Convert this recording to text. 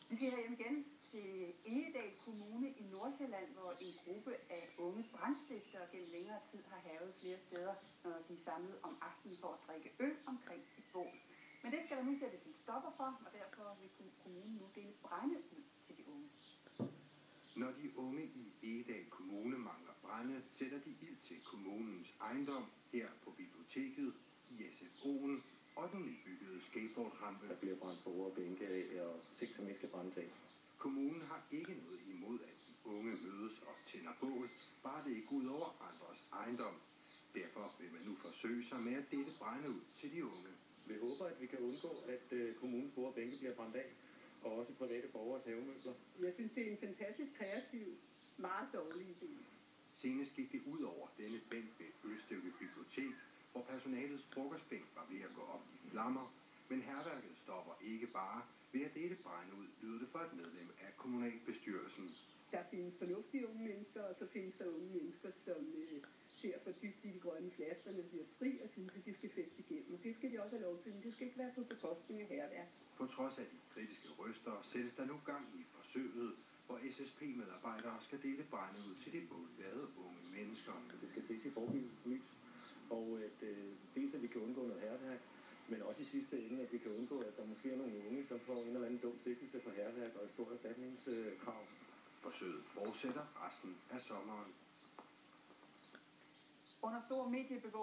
Vi skal hjem igen til Egedal Kommune i Nordsjælland, hvor en gruppe af unge brandstiftere gennem længere tid har hærget flere steder, når de er samlet om aftenen for at drikke øl omkring et bål. Men det skal der nu sættes en stopper for, og derfor vil kommunen nu dele brænde ud til de unge. Når de unge i Egedal Kommune mangler brænde, sætter de ild til kommunens ejendom her på biblioteket, i SFO'en og den nybyggede skateboardrampe. Der bliver brændt på og bænke af og ting, som ikke skal brændes af. Kommunen har ikke noget imod, at de unge mødes og tænder bål, bare det ikke går ud over andres ejendom. Derfor vil man nu forsøge sig med at dele brænde ud til de unge. Vi håber, at vi kan undgå, at kommunens bord og bænke bliver brændt af, og også private borgers havemøbler. Jeg synes, det er en fantastisk kreativ, meget dårlig idé. Senest gik det ud over denne bænk ved Ølstykke Bibliotek, hvor personalets frokostbænk var ved at gå op i flammer. Men hærværket stopper ikke bare ved at dele brænde ud, lyder det for et medlem af kommunalbestyrelsen. Der findes fornuftige unge mennesker, og så findes der unge mennesker, som ser for dybt i de grønne flasker, når de bliver fri og synes, at de skal feste igennem. Og det skal de også have lov til, men det skal ikke være på bekostning af hærværk. På trods af de kritiske røster sættes der nu gang i forsøget, hvor SSP-medarbejdere skal dele brænde ud til de bålglade unge mennesker. Det skal ses i forebyggelsesmys, og at dels at vi kan undgå noget hærværk, men også i sidste ende, at vi kan undgå, at der måske er nogle unge, som får en eller anden dum sigtelse for hærværk og et stort erstatningskrav. Forsøget fortsætter resten af sommeren. Under stor mediebevågning